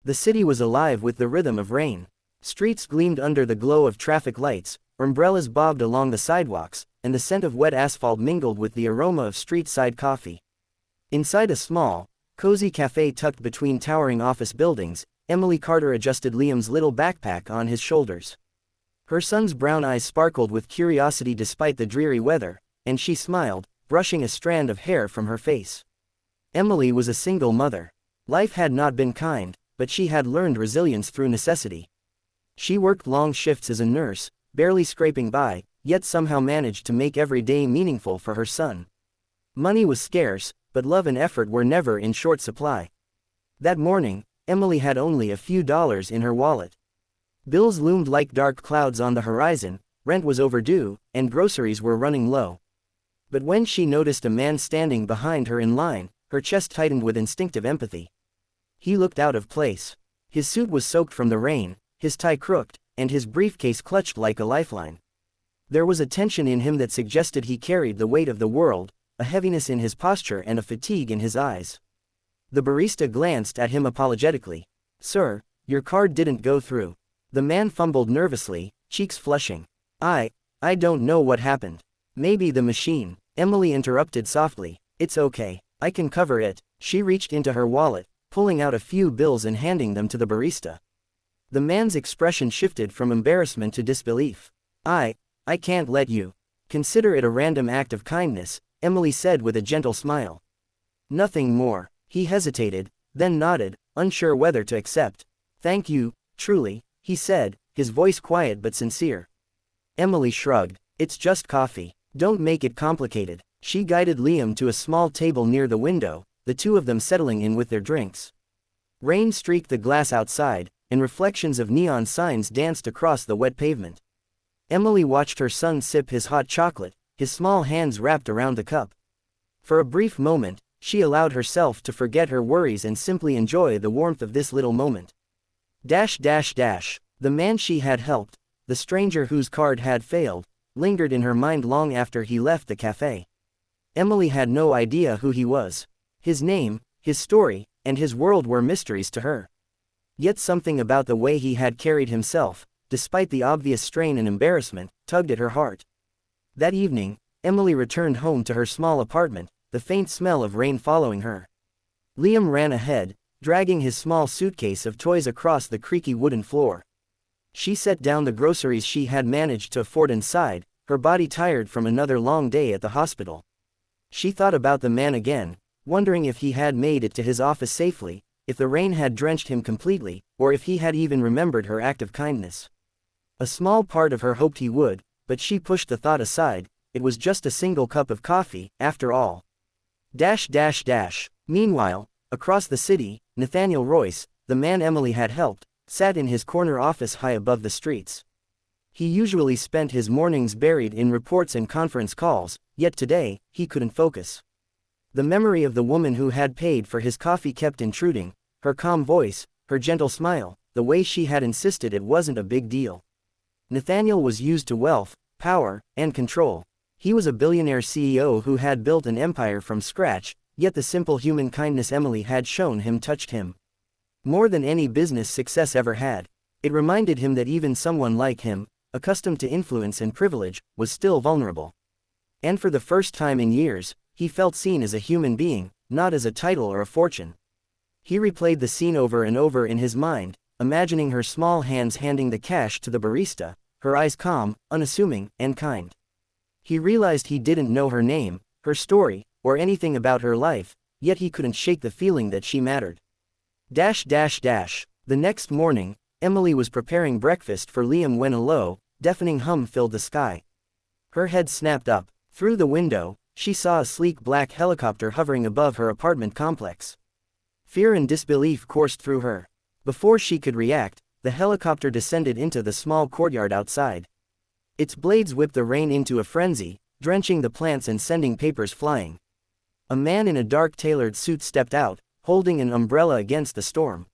The city was alive with the rhythm of rain. Streets gleamed under the glow of traffic lights, umbrellas bobbed along the sidewalks, and the scent of wet asphalt mingled with the aroma of street-side coffee. Inside a small, cozy cafe tucked between towering office buildings, Emily Carter adjusted Liam's little backpack on his shoulders. Her son's brown eyes sparkled with curiosity despite the dreary weather, and she smiled, brushing a strand of hair from her face. Emily was a single mother. Life had not been kind, but she had learned resilience through necessity. She worked long shifts as a nurse, barely scraping by, yet somehow managed to make every day meaningful for her son. Money was scarce, but love and effort were never in short supply. That morning, Emily had only a few dollars in her wallet. Bills loomed like dark clouds on the horizon, rent was overdue, and groceries were running low. But when she noticed a man standing behind her in line, her chest tightened with instinctive empathy. He looked out of place. His suit was soaked from the rain, his tie crooked, and his briefcase clutched like a lifeline. There was a tension in him that suggested he carried the weight of the world, a heaviness in his posture and a fatigue in his eyes. The barista glanced at him apologetically. "Sir, your card didn't go through." The man fumbled nervously, cheeks flushing. I don't know what happened. Maybe the machine." Emily interrupted softly. "It's okay. I can cover it." She reached into her wallet, pulling out a few bills and handing them to the barista. The man's expression shifted from embarrassment to disbelief. I can't let you. Consider it a random act of kindness," Emily said with a gentle smile. "Nothing more." He hesitated, then nodded, unsure whether to accept. "Thank you, truly," he said, his voice quiet but sincere. Emily shrugged. "It's just coffee. Don't make it complicated." She guided Liam to a small table near the window, the two of them settling in with their drinks. Rain streaked the glass outside, and reflections of neon signs danced across the wet pavement. Emily watched her son sip his hot chocolate, his small hands wrapped around the cup. For a brief moment, she allowed herself to forget her worries and simply enjoy the warmth of this little moment. The man she had helped, the stranger whose card had failed, lingered in her mind long after he left the cafe. Emily had no idea who he was. His name, his story, and his world were mysteries to her. Yet something about the way he had carried himself, despite the obvious strain and embarrassment, tugged at her heart. That evening, Emily returned home to her small apartment, the faint smell of rain following her. Liam ran ahead, dragging his small suitcase of toys across the creaky wooden floor. She set down the groceries she had managed to afford and sighed, her body tired from another long day at the hospital. She thought about the man again, wondering if he had made it to his office safely, if the rain had drenched him completely, or if he had even remembered her act of kindness. A small part of her hoped he would, but she pushed the thought aside. It was just a single cup of coffee, after all. Meanwhile, across the city, Nathaniel Royce, the man Emily had helped, sat in his corner office high above the streets. He usually spent his mornings buried in reports and conference calls, yet today, he couldn't focus. The memory of the woman who had paid for his coffee kept intruding, her calm voice, her gentle smile, the way she had insisted it wasn't a big deal. Nathaniel was used to wealth, power, and control. He was a billionaire CEO who had built an empire from scratch, yet the simple human kindness Emily had shown him touched him more than any business success ever had. It reminded him that even someone like him, accustomed to influence and privilege, was still vulnerable. And for the first time in years, he felt seen as a human being, not as a title or a fortune. He replayed the scene over and over in his mind, imagining her small hands handing the cash to the barista, her eyes calm, unassuming, and kind. He realized he didn't know her name, her story, or anything about her life, yet he couldn't shake the feeling that she mattered. The next morning, Emily was preparing breakfast for Liam when a low, deafening hum filled the sky. Her head snapped up. Through the window, she saw a sleek black helicopter hovering above her apartment complex. Fear and disbelief coursed through her. Before she could react, the helicopter descended into the small courtyard outside. Its blades whipped the rain into a frenzy, drenching the plants and sending papers flying. A man in a dark tailored suit stepped out, holding an umbrella against the storm.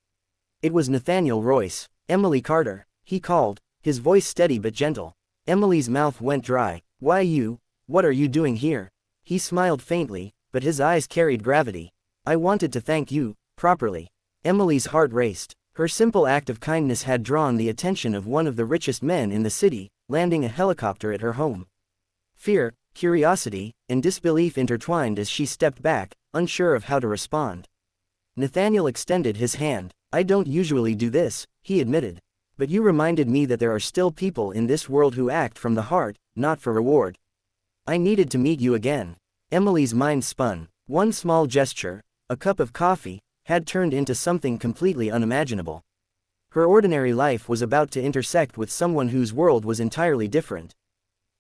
It was Nathaniel Royce. "Emily Carter," he called, his voice steady but gentle. Emily's mouth went dry. "Why you? What are you doing here?" He smiled faintly, but his eyes carried gravity. "I wanted to thank you, properly." Emily's heart raced. Her simple act of kindness had drawn the attention of one of the richest men in the city, landing a helicopter at her home. Fear, curiosity, and disbelief intertwined as she stepped back, unsure of how to respond. Nathaniel extended his hand. "I don't usually do this," he admitted. "But you reminded me that there are still people in this world who act from the heart, not for reward. I needed to meet you again." Emily's mind spun. One small gesture, a cup of coffee, had turned into something completely unimaginable. Her ordinary life was about to intersect with someone whose world was entirely different.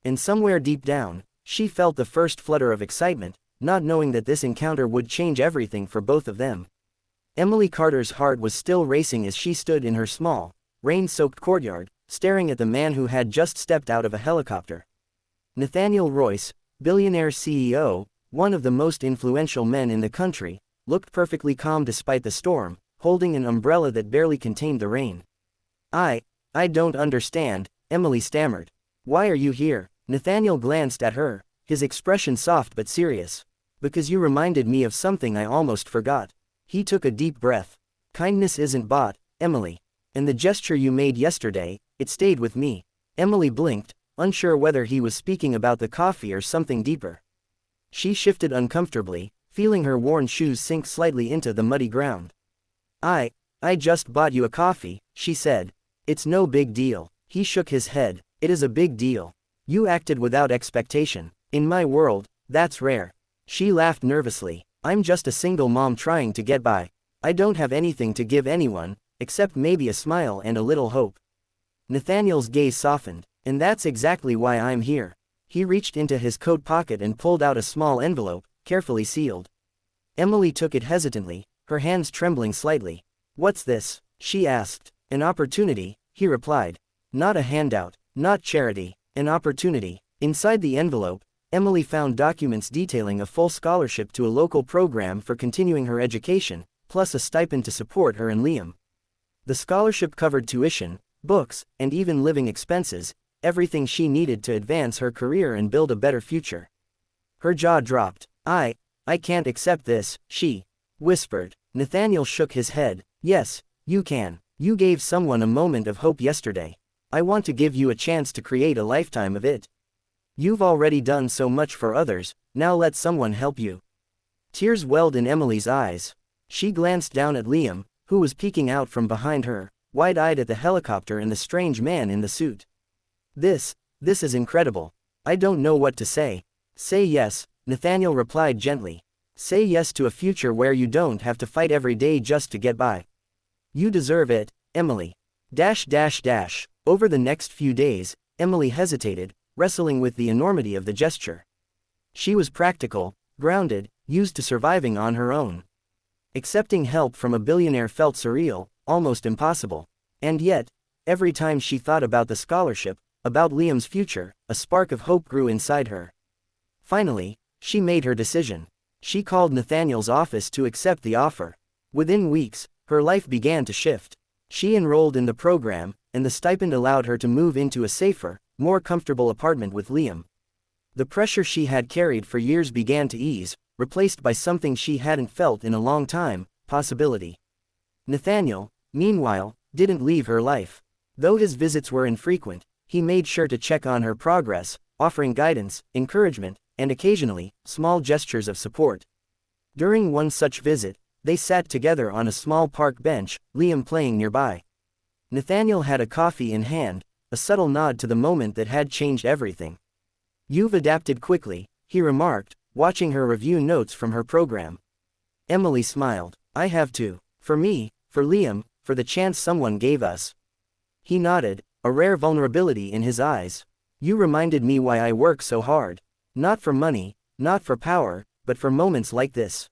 And somewhere deep down, she felt the first flutter of excitement, not knowing that this encounter would change everything for both of them. Emily Carter's heart was still racing as she stood in her small, rain-soaked courtyard, staring at the man who had just stepped out of a helicopter. Nathaniel Royce, billionaire CEO, one of the most influential men in the country, looked perfectly calm despite the storm, holding an umbrella that barely contained the rain. I don't understand," Emily stammered. "Why are you here?" Nathaniel glanced at her, his expression soft but serious. "Because you reminded me of something I almost forgot." He took a deep breath. "Kindness isn't bought, Emily. And the gesture you made yesterday, it stayed with me." Emily blinked, unsure whether he was speaking about the coffee or something deeper. She shifted uncomfortably, feeling her worn shoes sink slightly into the muddy ground. I just bought you a coffee," she said. "It's no big deal." He shook his head. "It is a big deal. You acted without expectation. In my world, that's rare." She laughed nervously. "I'm just a single mom trying to get by. I don't have anything to give anyone, except maybe a smile and a little hope." Nathaniel's gaze softened. "And that's exactly why I'm here." He reached into his coat pocket and pulled out a small envelope, carefully sealed. Emily took it hesitantly, her hands trembling slightly. "What's this?" she asked. "An opportunity," he replied. "Not a handout, not charity, an opportunity." Inside the envelope, Emily found documents detailing a full scholarship to a local program for continuing her education, plus a stipend to support her and Liam. The scholarship covered tuition, books, and even living expenses, everything she needed to advance her career and build a better future. Her jaw dropped. I can't accept this," she whispered. Nathaniel shook his head. "Yes, you can. You gave someone a moment of hope yesterday. I want to give you a chance to create a lifetime of it. You've already done so much for others, now let someone help you." Tears welled in Emily's eyes. She glanced down at Liam, who was peeking out from behind her, wide-eyed at the helicopter and the strange man in the suit. This is incredible. I don't know what to say." "Say yes," Nathaniel replied gently. "Say yes to a future where you don't have to fight every day just to get by. You deserve it, Emily." Over the next few days, Emily hesitated, wrestling with the enormity of the gesture. She was practical, grounded, used to surviving on her own. Accepting help from a billionaire felt surreal, almost impossible. And yet, every time she thought about the scholarship, about Liam's future, a spark of hope grew inside her. Finally, she made her decision. She called Nathaniel's office to accept the offer. Within weeks, her life began to shift. She enrolled in the program, and the stipend allowed her to move into a safer, more comfortable apartment with Liam. The pressure she had carried for years began to ease, replaced by something she hadn't felt in a long time, possibility. Nathaniel, meanwhile, didn't leave her life. Though his visits were infrequent, he made sure to check on her progress, offering guidance, encouragement, and occasionally, small gestures of support. During one such visit, they sat together on a small park bench, Liam playing nearby. Nathaniel had a coffee in hand, a subtle nod to the moment that had changed everything. "You've adapted quickly," he remarked, watching her review notes from her program. Emily smiled. "I have to. For me, for Liam, for the chance someone gave us." He nodded, a rare vulnerability in his eyes. "You reminded me why I work so hard. Not for money, not for power, but for moments like this.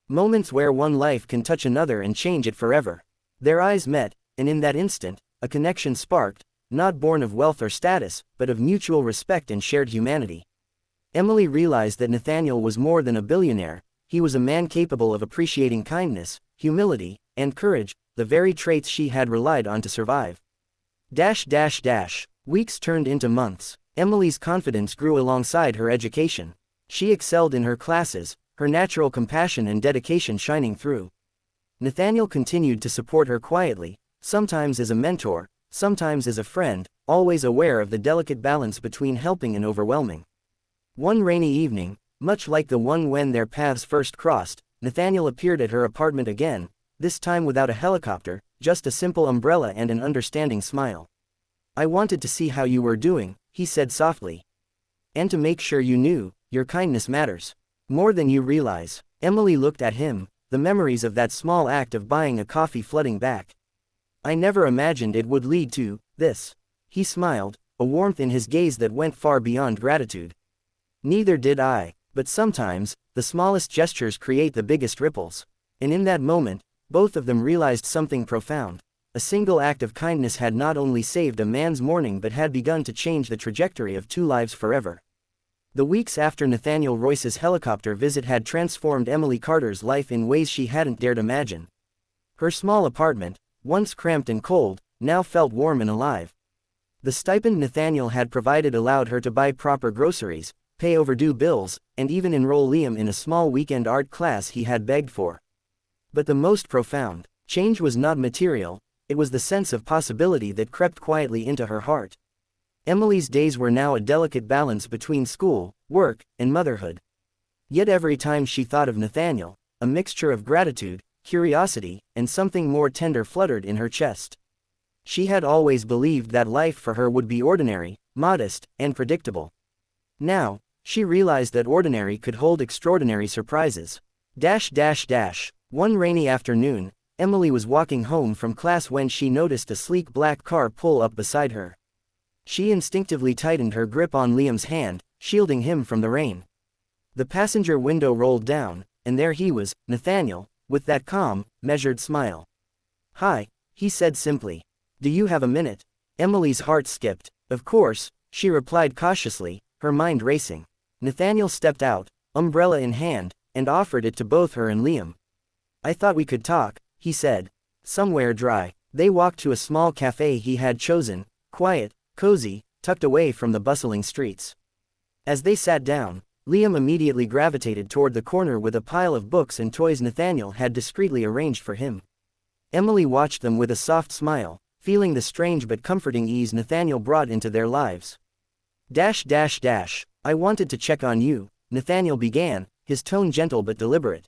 Moments where one life can touch another and change it forever." Their eyes met, and in that instant, a connection sparked, not born of wealth or status, but of mutual respect and shared humanity. Emily realized that Nathaniel was more than a billionaire, he was a man capable of appreciating kindness, humility, and courage, the very traits she had relied on to survive. Weeks turned into months. Emily's confidence grew alongside her education. She excelled in her classes, her natural compassion and dedication shining through. Nathaniel continued to support her quietly, sometimes as a mentor, sometimes as a friend, always aware of the delicate balance between helping and overwhelming. One rainy evening, much like the one when their paths first crossed, Nathaniel appeared at her apartment again, this time without a helicopter, just a simple umbrella and an understanding smile. "I wanted to see how you were doing," he said softly. "And to make sure you knew, your kindness matters. More than you realize." Emily looked at him, the memories of that small act of buying a coffee flooding back. "I never imagined it would lead to this." He smiled, a warmth in his gaze that went far beyond gratitude. "Neither did I, but sometimes, the smallest gestures create the biggest ripples." And in that moment, both of them realized something profound. A single act of kindness had not only saved a man's morning but had begun to change the trajectory of two lives forever. The weeks after Nathaniel Royce's helicopter visit had transformed Emily Carter's life in ways she hadn't dared imagine. Her small apartment, once cramped and cold, now felt warm and alive. The stipend Nathaniel had provided allowed her to buy proper groceries, pay overdue bills, and even enroll Liam in a small weekend art class he had begged for. But the most profound change was not material, it was the sense of possibility that crept quietly into her heart. Emily's days were now a delicate balance between school, work, and motherhood. Yet every time she thought of Nathaniel, a mixture of gratitude, curiosity, and something more tender fluttered in her chest. She had always believed that life for her would be ordinary, modest, and predictable. Now, she realized that ordinary could hold extraordinary surprises. One rainy afternoon, Emily was walking home from class when she noticed a sleek black car pull up beside her. She instinctively tightened her grip on Liam's hand, shielding him from the rain. The passenger window rolled down, and there he was, Nathaniel, with that calm, measured smile. "Hi," he said simply. "Do you have a minute?" Emily's heart skipped. "Of course," she replied cautiously, her mind racing. Nathaniel stepped out, umbrella in hand, and offered it to both her and Liam. "I thought we could talk," he said. "Somewhere dry." They walked to a small cafe he had chosen, quiet, cozy, tucked away from the bustling streets. As they sat down, Liam immediately gravitated toward the corner with a pile of books and toys Nathaniel had discreetly arranged for him. Emily watched them with a soft smile, feeling the strange but comforting ease Nathaniel brought into their lives. "I wanted to check on you," Nathaniel began, his tone gentle but deliberate.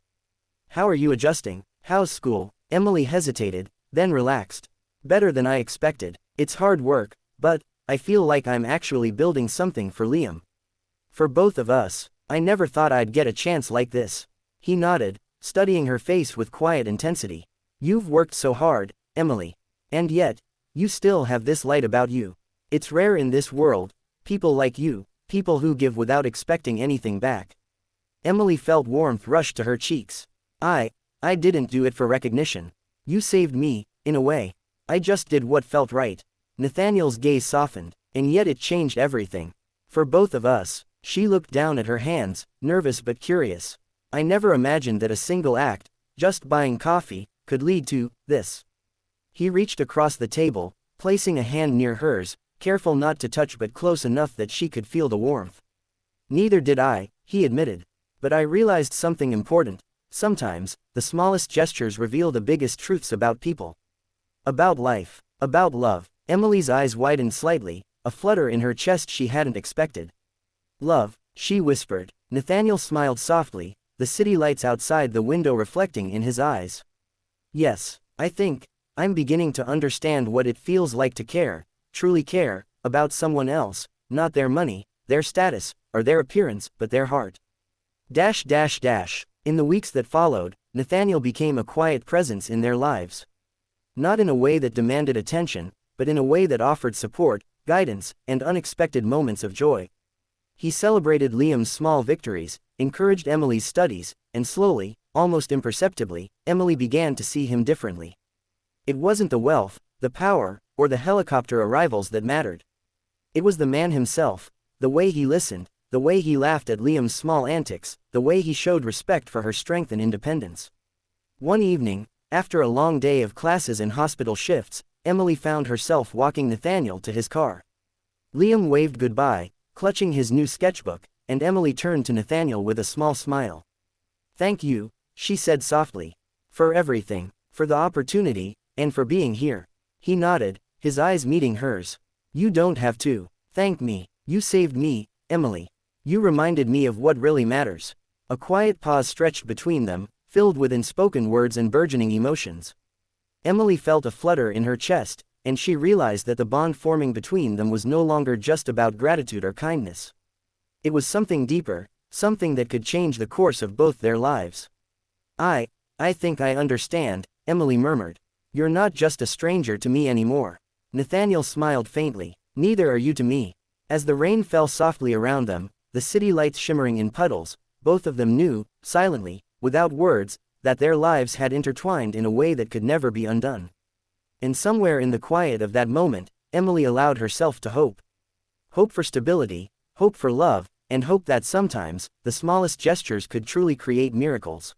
"How are you adjusting? How's school?" Emily hesitated, then relaxed. "Better than I expected. It's hard work, but I feel like I'm actually building something for Liam. For both of us. I never thought I'd get a chance like this." He nodded, studying her face with quiet intensity. "You've worked so hard, Emily. And yet, you still have this light about you. It's rare in this world, people like you, people who give without expecting anything back." Emily felt warmth rush to her cheeks. I didn't do it for recognition. You saved me, in a way. I just did what felt right." Nathaniel's gaze softened, and yet it changed everything. "For both of us." She looked down at her hands, nervous but curious. "I never imagined that a single act, just buying coffee, could lead to this." He reached across the table, placing a hand near hers, careful not to touch but close enough that she could feel the warmth. "Neither did I," he admitted. "But I realized something important. Sometimes, the smallest gestures reveal the biggest truths about people. About life. About love." Emily's eyes widened slightly, a flutter in her chest she hadn't expected. "Love," she whispered. Nathaniel smiled softly, the city lights outside the window reflecting in his eyes. "Yes, I think I'm beginning to understand what it feels like to care, truly care, about someone else, not their money, their status, or their appearance, but their heart." In the weeks that followed, Nathaniel became a quiet presence in their lives. Not in a way that demanded attention, but in a way that offered support, guidance, and unexpected moments of joy. He celebrated Liam's small victories, encouraged Emily's studies, and slowly, almost imperceptibly, Emily began to see him differently. It wasn't the wealth, the power, or the helicopter arrivals that mattered. It was the man himself, the way he listened, the way he laughed at Liam's small antics, the way he showed respect for her strength and independence. One evening, after a long day of classes and hospital shifts, Emily found herself walking Nathaniel to his car. Liam waved goodbye, clutching his new sketchbook, and Emily turned to Nathaniel with a small smile. "Thank you," she said softly. "For everything." For the opportunity, and for being here. He nodded, his eyes meeting hers. You don't have to. Thank me. You saved me, Emily. You reminded me of what really matters. A quiet pause stretched between them, filled with unspoken words and burgeoning emotions. Emily felt a flutter in her chest, and she realized that the bond forming between them was no longer just about gratitude or kindness. It was something deeper, something that could change the course of both their lives. I think I understand, Emily murmured. You're not just a stranger to me anymore. Nathaniel smiled faintly. Neither are you to me. As the rain fell softly around them, the city lights shimmering in puddles, both of them knew, silently, without words, that their lives had intertwined in a way that could never be undone. And somewhere in the quiet of that moment, Emily allowed herself to hope. Hope for stability, hope for love, and hope that sometimes, the smallest gestures could truly create miracles.